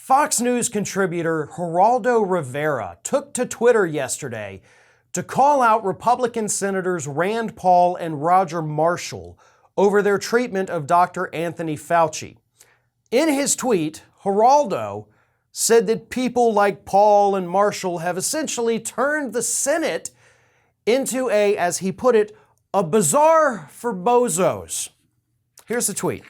Fox News contributor Geraldo Rivera took to Twitter yesterday to call out Republican Senators Rand Paul and Roger Marshall over their treatment of Dr. Anthony Fauci. In his tweet, Geraldo said that people like Paul and Marshall have essentially turned the Senate into a, as he put it, a bazaar for bozos. Here's the tweet.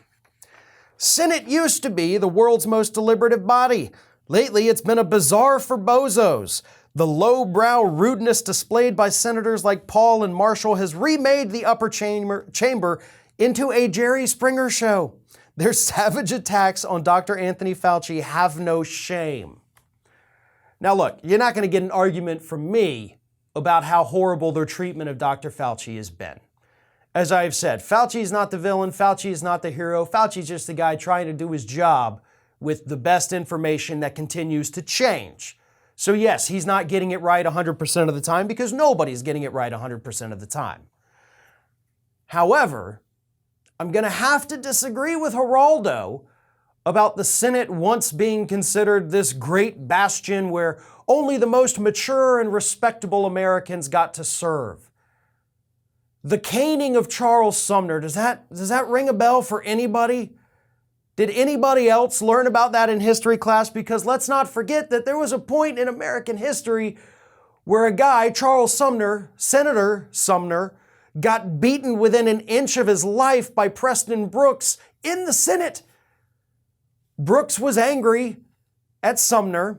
Senate used to be the world's most deliberative body. Lately, it's been a bazaar for bozos. The lowbrow rudeness displayed by senators like Paul and Marshall has remade the upper chamber into a Jerry Springer show. Their savage attacks on Dr. Anthony Fauci have no shame. Now look, you're not going to get an argument from me about how horrible their treatment of Dr. Fauci has been. As I've said, Fauci is not the villain, Fauci is not the hero, Fauci is just the guy trying to do his job with the best information that continues to change. So yes, he's not getting it right 100% of the time because nobody's getting it right 100% of the time. However, I'm going to have to disagree with Geraldo about the Senate once being considered this great bastion where only the most mature and respectable Americans got to serve. The caning of Charles Sumner, does that ring a bell for anybody? Did anybody else learn about that in history class? Because let's not forget that there was a point in American history where a guy, Charles Sumner, Senator Sumner, got beaten within an inch of his life by Preston Brooks in the Senate. Brooks was angry at Sumner,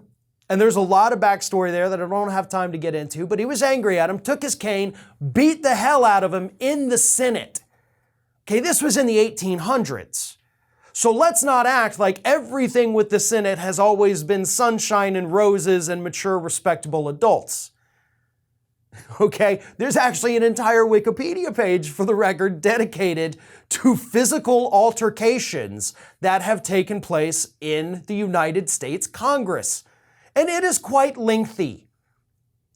and there's a lot of backstory there that I don't have time to get into, but he was angry at him, took his cane, beat the hell out of him in the Senate. Okay, this was in the 1800s. So let's not act like everything with the Senate has always been sunshine and roses and mature, respectable adults. Okay, there's actually an entire Wikipedia page, for the record, dedicated to physical altercations that have taken place in the United States Congress. And it is quite lengthy.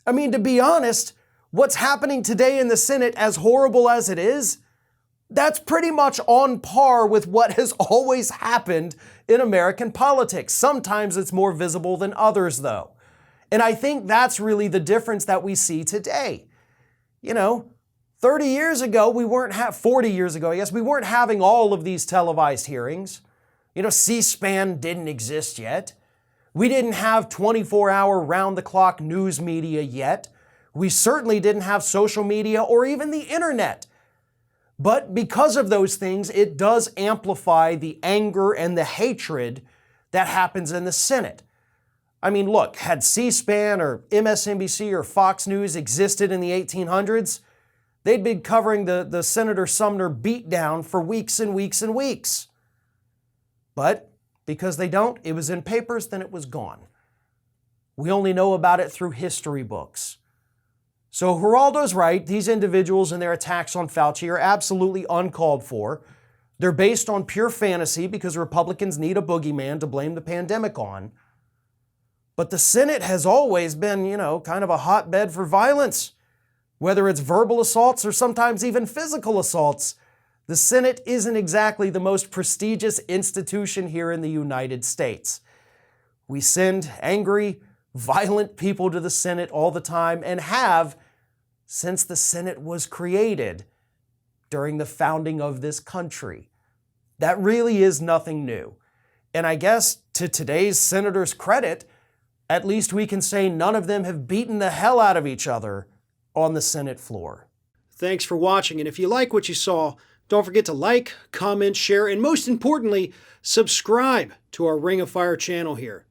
I mean, to be honest, what's happening today in the Senate, as horrible as it is, that's pretty much on par with what has always happened in American politics. Sometimes it's more visible than others, though. And I think that's really the difference that we see today. You know, 30 years ago, 40 years ago, I guess, we weren't having all of these televised hearings. You know, C-SPAN didn't exist yet. We didn't have 24-hour round-the-clock news media yet. We certainly didn't have social media or even the internet. But because of those things, it does amplify the anger and the hatred that happens in the Senate. I mean, look, had C-SPAN or MSNBC or Fox News existed in the 1800s, they'd been covering the Senator Sumner beatdown for weeks and weeks and weeks. But because they don't, it was in papers, then it was gone. We only know about it through history books. So Geraldo's right. These individuals and their attacks on Fauci are absolutely uncalled for. They're based on pure fantasy because Republicans need a boogeyman to blame the pandemic on. But the Senate has always been, kind of a hotbed for violence. Whether it's verbal assaults or sometimes even physical assaults, the Senate isn't exactly the most prestigious institution here in the United States. We send angry, violent people to the Senate all the time and have since the Senate was created during the founding of this country. That really is nothing new. And I guess to today's senators' credit, at least we can say none of them have beaten the hell out of each other on the Senate floor. Thanks for watching, and if you like what you saw, don't forget to like, comment, share, and most importantly, subscribe to our Ring of Fire channel here.